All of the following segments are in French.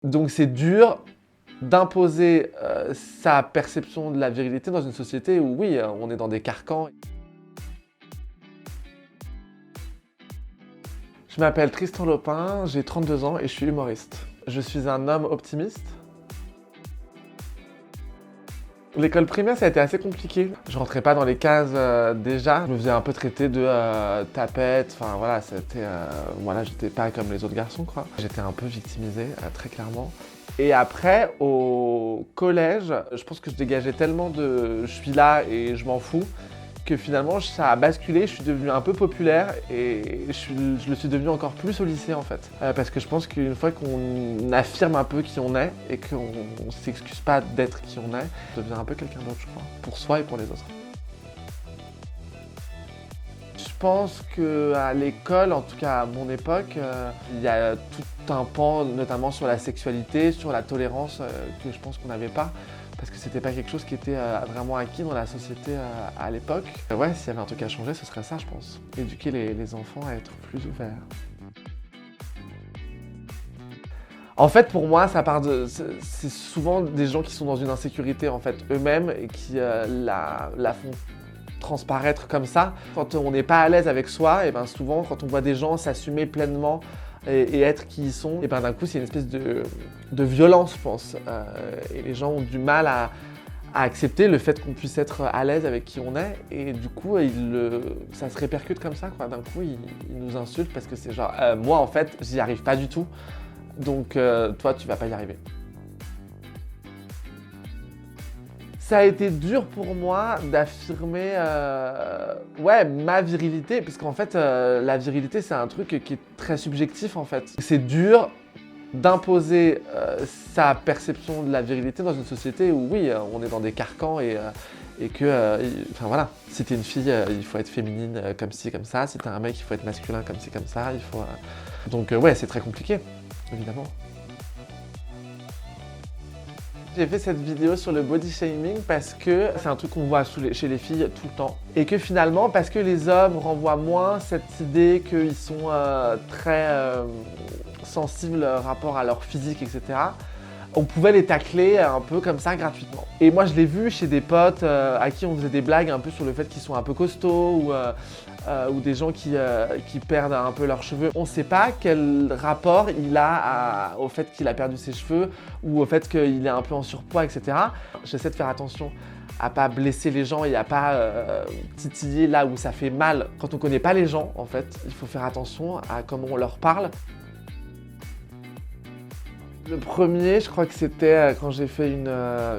Donc c'est dur d'imposer sa perception de la virilité dans une société où oui, on est dans des carcans. Je m'appelle Tristan Lopin, j'ai 32 ans et je suis humoriste. Je suis un homme optimiste. L'école primaire, ça a été assez compliqué. Je rentrais pas dans les cases déjà. Je me faisais un peu traiter de tapette. Enfin voilà, c'était voilà, j'étais pas comme les autres garçons quoi. J'étais un peu victimisé, très clairement. Et après, au collège, je pense que je dégageais tellement de je suis là et je m'en fous que finalement ça a basculé, je suis devenu un peu populaire et je le suis devenu encore plus au lycée en fait. Parce que je pense qu'une fois qu'on affirme un peu qui on est et qu'on s'excuse pas d'être qui on est, on devient un peu quelqu'un d'autre je crois, pour soi et pour les autres. Je pense qu'à l'école, en tout cas à mon époque, il y a tout un pan, notamment sur la sexualité, sur la tolérance, que je pense qu'on n'avait pas. Parce que c'était pas quelque chose qui était vraiment acquis dans la société à l'époque. Ouais, s'il y avait un truc à changer, ce serait ça, je pense. Éduquer les enfants à être plus ouverts. En fait, pour moi, ça part de... C'est souvent des gens qui sont dans une insécurité, en fait, eux-mêmes, et qui la font transparaître comme ça. Quand on n'est pas à l'aise avec soi, et ben souvent, quand on voit des gens s'assumer pleinement et être qui ils sont, et ben d'un coup, c'est une espèce de violence, je pense. Et les gens ont du mal à accepter le fait qu'on puisse être à l'aise avec qui on est. Et du coup, ça se répercute comme ça, quoi. D'un coup, ils nous insultent parce que c'est genre, moi, en fait, j'y arrive pas du tout. Donc, toi, tu vas pas y arriver. Ça a été dur pour moi d'affirmer ouais, ma virilité, parce qu'en fait, la virilité, c'est un truc qui est très subjectif, en fait. C'est dur d'imposer sa perception de la virilité dans une société où, oui, on est dans des carcans et que, enfin voilà, si t'es une fille, il faut être féminine comme ci, comme ça. Si t'es un mec, il faut être masculin comme ci, comme ça. Il faut, donc, ouais, c'est très compliqué, évidemment. J'ai fait cette vidéo sur le body shaming parce que c'est un truc qu'on voit chez les filles tout le temps. Et que finalement, parce que les hommes renvoient moins cette idée qu'ils sont très sensibles rapport à leur physique, etc., on pouvait les tacler un peu comme ça gratuitement. Et moi je l'ai vu chez des potes à qui on faisait des blagues un peu sur le fait qu'ils sont un peu costauds ou des gens qui perdent un peu leurs cheveux. On ne sait pas quel rapport il a au fait qu'il a perdu ses cheveux ou au fait qu'il est un peu en surpoids, etc. J'essaie de faire attention à pas blesser les gens et à pas titiller là où ça fait mal. Quand on connaît pas les gens, en fait, il faut faire attention à comment on leur parle. Le premier, je crois que c'était quand j'ai fait une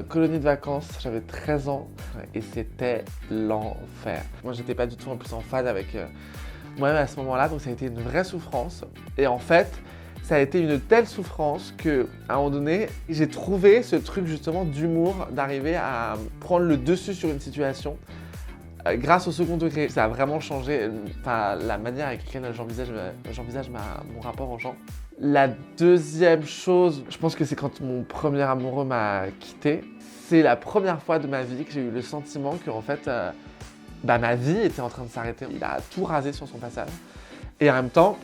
colonie de vacances, j'avais 13 ans et c'était l'enfer. Moi, j'étais pas du tout en plus en phase avec moi-même à ce moment-là, donc ça a été une vraie souffrance. Et en fait, ça a été une telle souffrance qu'à un moment donné, j'ai trouvé ce truc justement d'humour, d'arriver à prendre le dessus sur une situation grâce au second degré. Ça a vraiment changé la manière avec laquelle j'envisage mon rapport aux gens. La deuxième chose, je pense que c'est quand mon premier amoureux m'a quitté. C'est la première fois de ma vie que j'ai eu le sentiment que en fait, ma vie était en train de s'arrêter. Il a tout rasé sur son passage. Et en même temps,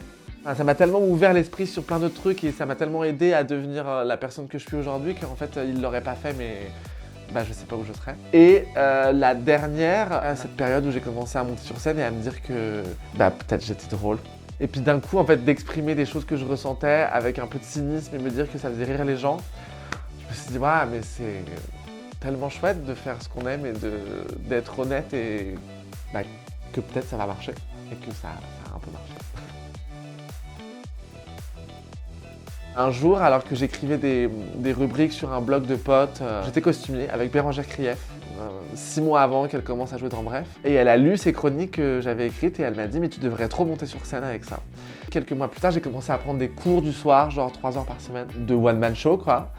ça m'a tellement ouvert l'esprit sur plein d'autres trucs et ça m'a tellement aidé à devenir la personne que je suis aujourd'hui qu'en fait, il ne l'aurait pas fait, mais je sais pas où je serais. Et la dernière, cette période où j'ai commencé à monter sur scène et à me dire que peut-être j'étais drôle. Et puis d'un coup, en fait, d'exprimer des choses que je ressentais avec un peu de cynisme et me dire que ça faisait rire les gens, je me suis dit, ouais, mais c'est tellement chouette de faire ce qu'on aime et d'être honnête et que peut-être ça va marcher et que ça a un peu marché. Un jour, alors que j'écrivais des rubriques sur un blog de potes, j'étais costumier avec Bérangère Krief, 6 mois avant qu'elle commence à jouer dans Bref. Et elle a lu ces chroniques que j'avais écrites et elle m'a dit « mais tu devrais trop monter sur scène avec ça ». Quelques mois plus tard, j'ai commencé à prendre des cours du soir, genre 3 heures par semaine, de one-man show quoi.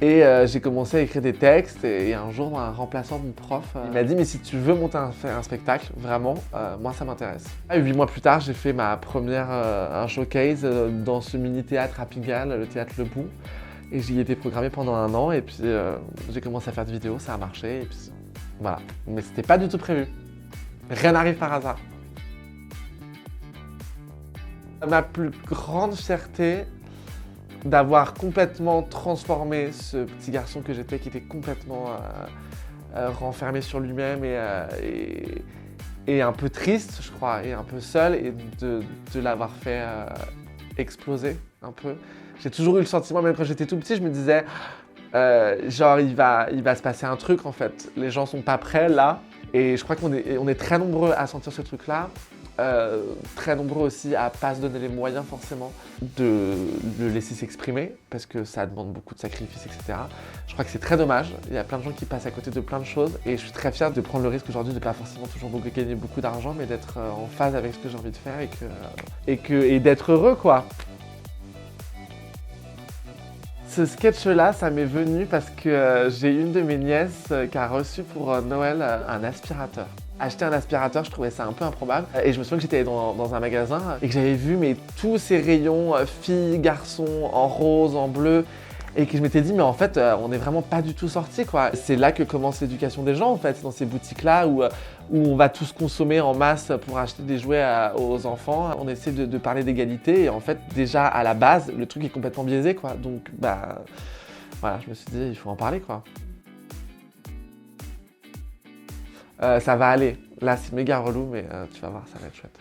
Et j'ai commencé à écrire des textes et un jour, un remplaçant de mon prof, il m'a dit « mais si tu veux monter un spectacle, vraiment, moi ça m'intéresse ». 8 mois plus tard, j'ai fait ma première un showcase dans ce mini-théâtre à Pigalle, le théâtre Le Bout. Et j'y étais programmé pendant 1 an et puis j'ai commencé à faire des vidéos, ça a marché et puis voilà. Mais c'était pas du tout prévu. Rien n'arrive par hasard. Ma plus grande fierté, d'avoir complètement transformé ce petit garçon que j'étais, qui était complètement renfermé sur lui-même et un peu triste, je crois, et un peu seul, et de l'avoir fait exploser un peu. J'ai toujours eu le sentiment, même quand j'étais tout petit, je me disais, genre il va se passer un truc en fait. Les gens sont pas prêts là, et je crois qu'on est très nombreux à sentir ce truc-là. Très nombreux aussi à pas se donner les moyens forcément de le laisser s'exprimer parce que ça demande beaucoup de sacrifices, etc. Je crois que c'est très dommage. Il y a plein de gens qui passent à côté de plein de choses et je suis très fier de prendre le risque aujourd'hui de pas forcément toujours gagner beaucoup d'argent, mais d'être en phase avec ce que j'ai envie de faire et d'être heureux, quoi. Ce sketch-là, ça m'est venu parce que j'ai une de mes nièces qui a reçu pour Noël un aspirateur. Acheter un aspirateur, je trouvais ça un peu improbable. Et je me souviens que j'étais dans un magasin et que j'avais vu tous ces rayons filles, garçons, en rose, en bleu. Et que je m'étais dit, mais en fait, on n'est vraiment pas du tout sortis, quoi. C'est là que commence l'éducation des gens, en fait, dans ces boutiques-là où on va tous consommer en masse pour acheter des jouets aux enfants. On essaie de parler d'égalité et en fait, déjà, à la base, le truc est complètement biaisé, quoi. Donc, voilà, je me suis dit, il faut en parler, quoi. Ça va aller. Là, c'est méga relou, mais tu vas voir, ça va être chouette.